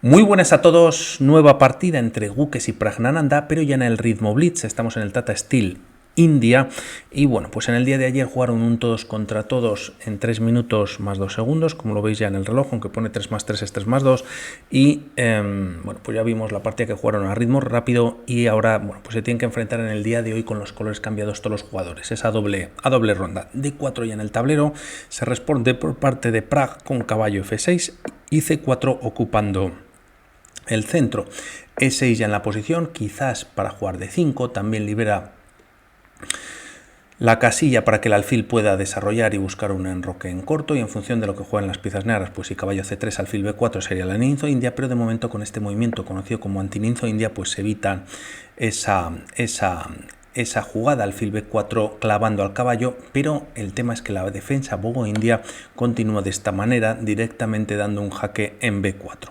Muy buenas a todos, nueva partida entre Gukes y Praggnanandhaa, pero ya en el ritmo Blitz, estamos en el Tata Steel India y bueno, pues en el día de ayer jugaron un todos contra todos en 3 minutos más 2 segundos, como lo veis ya en el reloj, aunque pone 3 más 3 es 3 más 2 y bueno, pues ya vimos la partida que jugaron a ritmo rápido y ahora bueno, pues se tienen que enfrentar en el día de hoy con los colores cambiados todos los jugadores, esa doble ronda. D4 ya en el tablero, se responde por parte de Pragg con caballo F6 y C4 ocupando el centro. E6 ya en la posición, quizás para jugar D5, también libera la casilla para que el alfil pueda desarrollar y buscar un enroque en corto, y en función de lo que juegan las piezas negras, pues si caballo C3, alfil B4 sería la ninzo india, pero de momento con este movimiento conocido como antininzo india, pues se evita esa jugada, alfil B4 clavando al caballo, pero el tema es que la defensa bogo india continúa de esta manera, directamente dando un jaque en B4.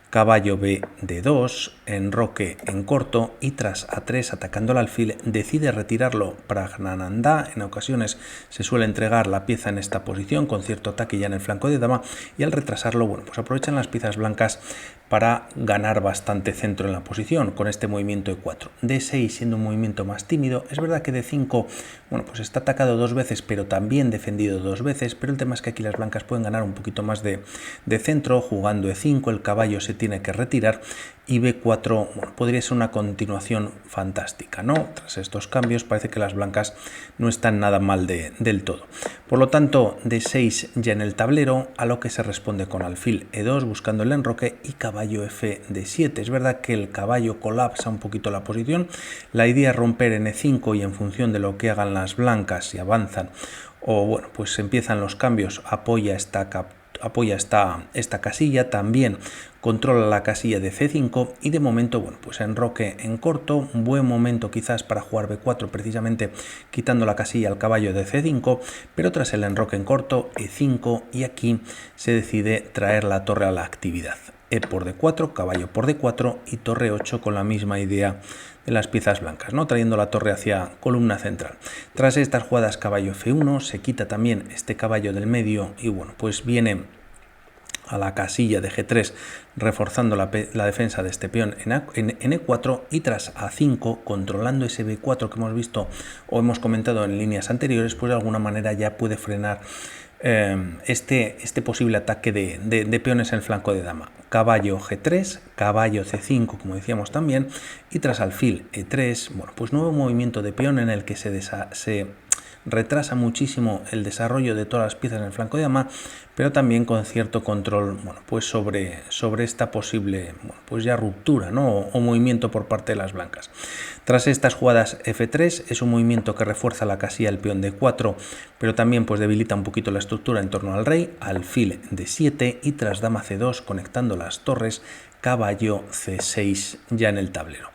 Caballo B D2, enroque en corto y tras A3 atacando al alfil decide retirarlo Praggnanandhaa. En ocasiones se suele entregar la pieza en esta posición con cierto ataque ya en el flanco de dama, y al retrasarlo, bueno, pues aprovechan las piezas blancas para ganar bastante centro en la posición con este movimiento E4. D6 siendo un movimiento más tímido, es verdad que D5, bueno, pues está atacado dos veces pero también defendido dos veces, pero el tema es que aquí las blancas pueden ganar un poquito más de centro jugando E5, el caballo se tiene que retirar y B4 bueno, podría ser una continuación fantástica, ¿no? Tras estos cambios parece que las blancas no están nada mal del todo. Por lo tanto, D6 ya en el tablero, a lo que se responde con alfil E2 buscando el enroque y caballo F D7. Es verdad que el caballo colapsa un poquito la posición, la idea es romper en E5 y en función de lo que hagan las blancas y avanzan o bueno, pues empiezan los cambios, apoya esta casilla, también controla la casilla de C5 y de momento, bueno, pues enroque en corto, un buen momento quizás para jugar B4 precisamente quitando la casilla al caballo de C5, pero tras el enroque en corto, E5 y aquí se decide traer la torre a la actividad. E por D4, caballo por D4 y torre 8 con la misma idea de las piezas blancas, ¿no? Trayendo la torre hacia columna central. Tras estas jugadas caballo F1, se quita también este caballo del medio y bueno, pues viene a la casilla de G3 reforzando la defensa de este peón en E4 y tras A5 controlando ese B4 que hemos visto o hemos comentado en líneas anteriores, pues de alguna manera ya puede frenar este posible ataque de peones en el flanco de dama. Caballo G3, caballo C5 como decíamos también, y tras alfil E3, bueno, pues nuevo movimiento de peón en el que se retrasa muchísimo el desarrollo de todas las piezas en el flanco de dama, pero también con cierto control, bueno, pues sobre esta posible, bueno, pues ya ruptura, ¿no? o movimiento por parte de las blancas. Tras estas jugadas F3 es un movimiento que refuerza la casilla del peón D4, pero también pues debilita un poquito la estructura en torno al rey, alfil D7 y tras dama C2 conectando las torres, caballo C6 ya en el tablero.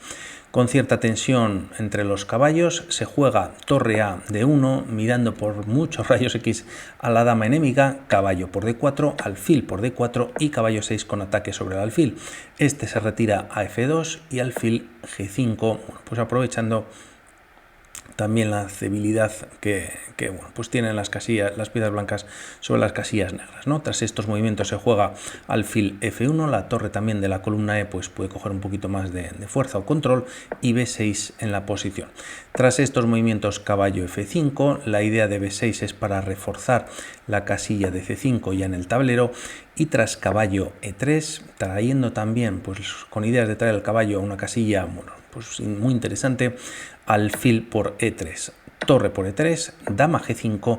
Con cierta tensión entre los caballos se juega torre A D1 mirando por muchos rayos X a la dama enemiga, caballo por D4, alfil por D4 y caballo 6 con ataque sobre el alfil. Este se retira a F2 y alfil G5, bueno, pues aprovechando también la debilidad que bueno, pues tienen las piezas blancas sobre las casillas negras, ¿no? Tras estos movimientos se juega alfil F1, la torre también de la columna E pues puede coger un poquito más de fuerza o control y B6 en la posición. Tras estos movimientos caballo F5, la idea de B6 es para reforzar la casilla de C5 ya en el tablero y tras caballo E3, trayendo también pues con ideas de traer el caballo a una casilla, bueno, pues muy interesante, alfil por E3, torre por E3, dama G5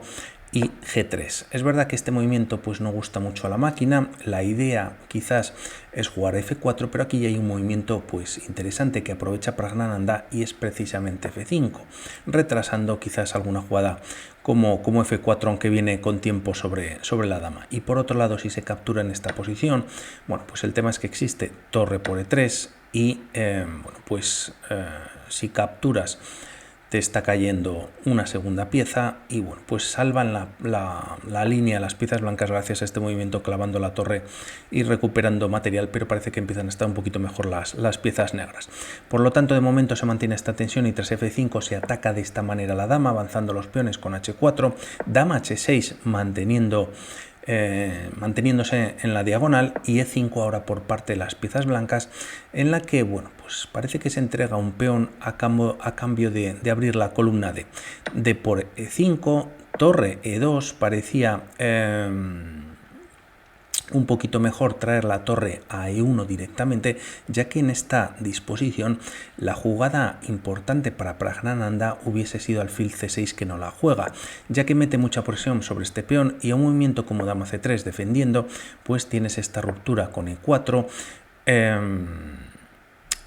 y G3. Es verdad que este movimiento pues no gusta mucho a la máquina, la idea quizás es jugar F4, pero aquí ya hay un movimiento pues interesante que aprovecha Praggnanandhaa y es precisamente F5, retrasando quizás alguna jugada como F4, aunque viene con tiempo sobre la dama. Y por otro lado, si se captura en esta posición, bueno, pues el tema es que existe torre por E3 y bueno, pues si capturas te está cayendo una segunda pieza y bueno, pues salvan la línea, las piezas blancas gracias a este movimiento clavando la torre y recuperando material, pero parece que empiezan a estar un poquito mejor las piezas negras. Por lo tanto, de momento se mantiene esta tensión y tras F5 se ataca de esta manera la dama, avanzando los peones con H4, dama H6 manteniendo manteniéndose en la diagonal, y E5 ahora por parte de las piezas blancas, en la que, bueno, pues parece que se entrega un peón a cambio de abrir la columna D por E5, torre E2, parecía un poquito mejor traer la torre a E1 directamente, ya que en esta disposición la jugada importante para Praggnanandhaa hubiese sido alfil C6, que no la juega, ya que mete mucha presión sobre este peón, y a un movimiento como dama C3 defendiendo, pues tienes esta ruptura con E4.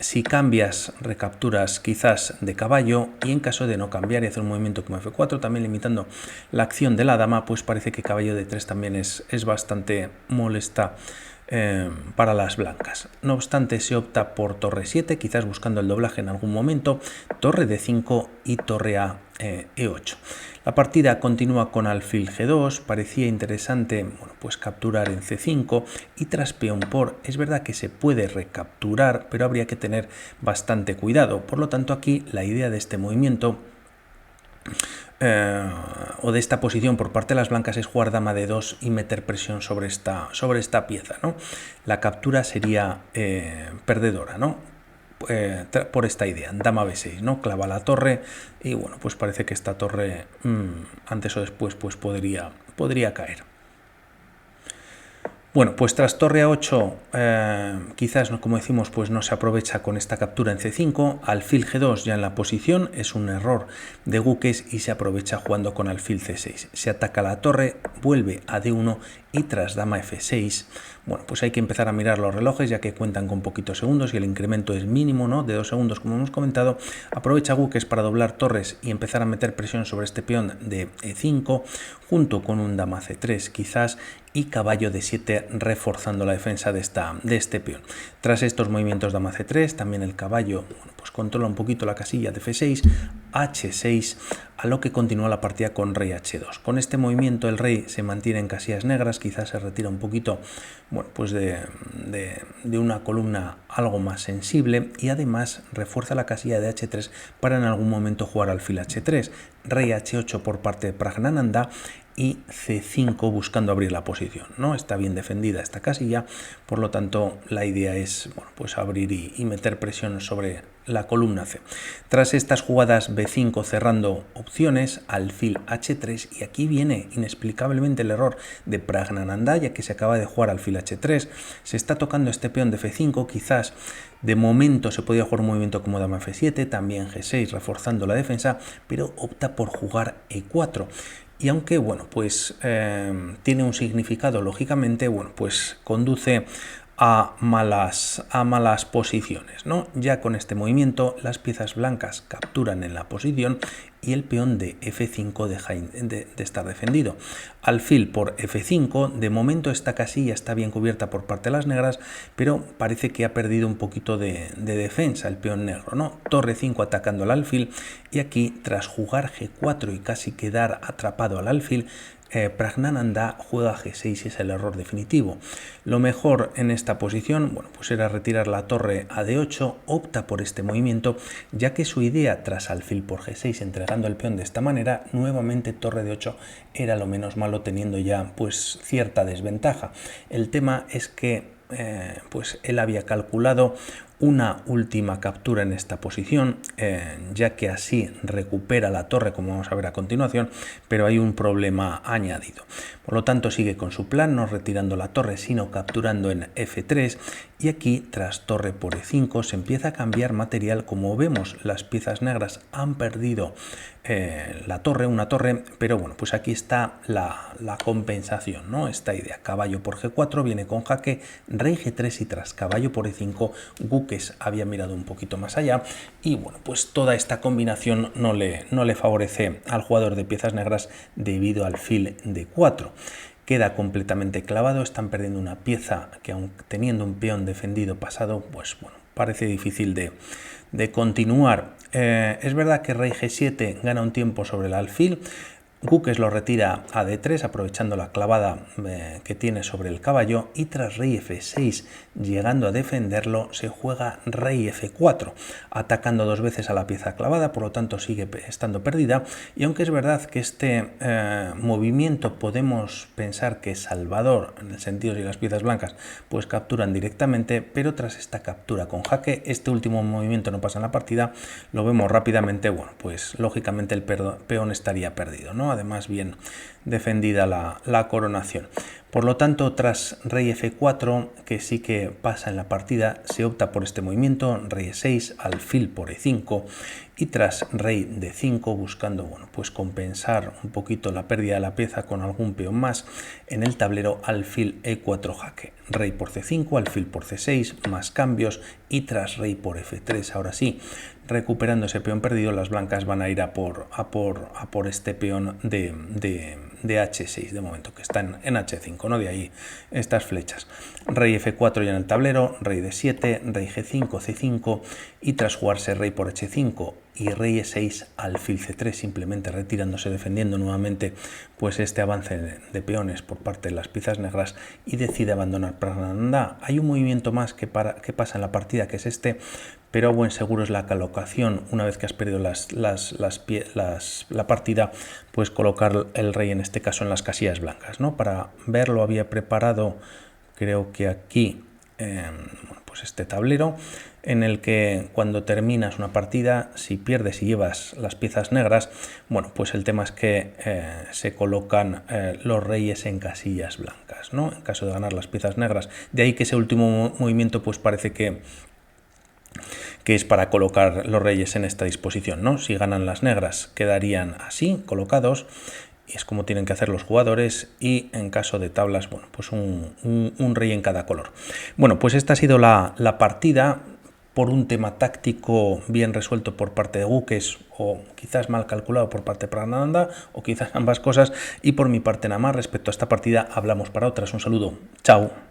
Si cambias, recapturas quizás de caballo, y en caso de no cambiar y hacer un movimiento como F4, también limitando la acción de la dama, pues parece que caballo D3 también es bastante molesta para las blancas. No obstante, se opta por torre 7, quizás buscando el doblaje en algún momento, torre D5 y torre a E8. La partida continúa con alfil G2, parecía interesante, bueno, pues capturar en C5 y tras peón por. Es verdad que se puede recapturar, pero habría que tener bastante cuidado. Por lo tanto, aquí la idea de este movimiento o de esta posición por parte de las blancas es jugar dama D2 y meter presión sobre esta pieza, ¿no? La captura sería perdedora, ¿no? Por esta idea, dama B6, ¿no? Clava la torre y, bueno, pues parece que esta torre antes o después pues podría caer. Bueno, pues tras torre A8, quizás, como decimos, pues no se aprovecha con esta captura en C5, alfil G2 ya en la posición, es un error de Guques y se aprovecha jugando con alfil C6. Se ataca la torre, vuelve a D1 y tras dama F6, bueno, pues hay que empezar a mirar los relojes, ya que cuentan con poquitos segundos y el incremento es mínimo, ¿no? De 2 segundos, como hemos comentado. Aprovecha Guques para doblar torres y empezar a meter presión sobre este peón de E5, junto con un dama C3 quizás, y caballo D7 reforzando la defensa de este peón. Tras estos movimientos dama C3, también el caballo, bueno, pues controla un poquito la casilla de F6, H6, a lo que continúa la partida con rey H2. Con este movimiento el rey se mantiene en casillas negras, quizás se retira un poquito, bueno, pues de una columna algo más sensible, y además refuerza la casilla de H3 para en algún momento jugar alfil H3, rey H8 por parte de Praggnanandhaa y C5 buscando abrir la posición, ¿no? Está bien defendida esta casilla, por lo tanto la idea es, bueno, pues abrir y meter presión sobre la columna C. Tras estas jugadas B5 cerrando opciones, alfil H3, y aquí viene inexplicablemente el error de Praggnanandhaa, ya que se acaba de jugar alfil H3, se está tocando este peón de F5, quizás de momento se podía jugar un movimiento como dama F7, también G6 reforzando la defensa, pero opta por jugar E4. Y aunque, bueno, pues tiene un significado, lógicamente, bueno, pues conduce a malas posiciones, ¿no? Ya con este movimiento las piezas blancas capturan en la posición y el peón de F5 deja de estar defendido. Alfil por F5, de momento esta casilla está bien cubierta por parte de las negras, pero parece que ha perdido un poquito de defensa el peón negro, ¿no? Torre 5 atacando al alfil, y aquí tras jugar G4 y casi quedar atrapado al alfil, Praggnanandhaa juega G6 y es el error definitivo. Lo mejor en esta posición, bueno, pues era retirar la torre a D8, opta por este movimiento, ya que su idea tras alfil por G6 entregando el peón de esta manera, nuevamente torre D8 era lo menos malo, teniendo ya pues cierta desventaja. El tema es que pues él había calculado una última captura en esta posición, ya que así recupera la torre, como vamos a ver a continuación, pero hay un problema añadido. Por lo tanto, sigue con su plan, no retirando la torre, sino capturando en F3, y aquí, tras torre por E5, se empieza a cambiar material. Como vemos, las piezas negras han perdido una torre, pero bueno, pues aquí está la compensación, ¿no? Esta idea, caballo por G4 viene con jaque, rey G3 y tras caballo por E5, Guques había mirado un poquito más allá, y bueno, pues toda esta combinación no le favorece al jugador de piezas negras debido al alfil de 4. Queda completamente clavado, están perdiendo una pieza que, aun teniendo un peón defendido pasado, pues bueno, parece difícil de continuar. Es verdad que rey G7 gana un tiempo sobre el alfil, Gukes lo retira a D3 aprovechando la clavada que tiene sobre el caballo, y tras rey F6 llegando a defenderlo se juega rey F4 atacando dos veces a la pieza clavada, por lo tanto sigue estando perdida. Y aunque es verdad que este movimiento podemos pensar que es salvador en el sentido de las piezas blancas pues capturan directamente, pero tras esta captura con jaque este último movimiento no pasa en la partida, lo vemos rápidamente, bueno pues lógicamente el peón estaría perdido, ¿no? Además bien defendida la coronación. Por lo tanto, tras rey F4, que sí que pasa en la partida, se opta por este movimiento, rey E6, alfil por E5, y tras rey D5, buscando bueno, pues compensar un poquito la pérdida de la pieza con algún peón más, en el tablero alfil E4 jaque, rey por C5, alfil por C6, más cambios, y tras rey por F3, ahora sí, recuperando ese peón perdido, las blancas van a ir a por este peón de H6 de momento, que está en H5, ¿no? De ahí estas flechas. Rey F4 ya en el tablero, rey D7, rey G5, C5, y tras jugarse rey por H5 y rey E6, alfil C3, simplemente retirándose, defendiendo nuevamente pues este avance de peones por parte de las piezas negras, y decide abandonar Pragnanandha. Hay un movimiento más que pasa en la partida, que es este, pero a buen seguro es la colocación. Una vez que has perdido la partida, pues colocar el rey en este caso en las casillas blancas, ¿no? Para verlo había preparado, creo que aquí, pues este tablero en el que cuando terminas una partida, si pierdes y llevas las piezas negras, bueno, pues el tema es que se colocan los reyes en casillas blancas, ¿no? En caso de ganar las piezas negras. De ahí que ese último movimiento pues parece que es para colocar los reyes en esta disposición, ¿no? Si ganan las negras quedarían así, colocados, y es como tienen que hacer los jugadores, y en caso de tablas, bueno, pues un rey en cada color. Bueno, pues esta ha sido la partida, por un tema táctico bien resuelto por parte de Gukes, o quizás mal calculado por parte de Pragnanandha, o quizás ambas cosas, y por mi parte nada más. Respecto a esta partida hablamos para otras. Un saludo, chao.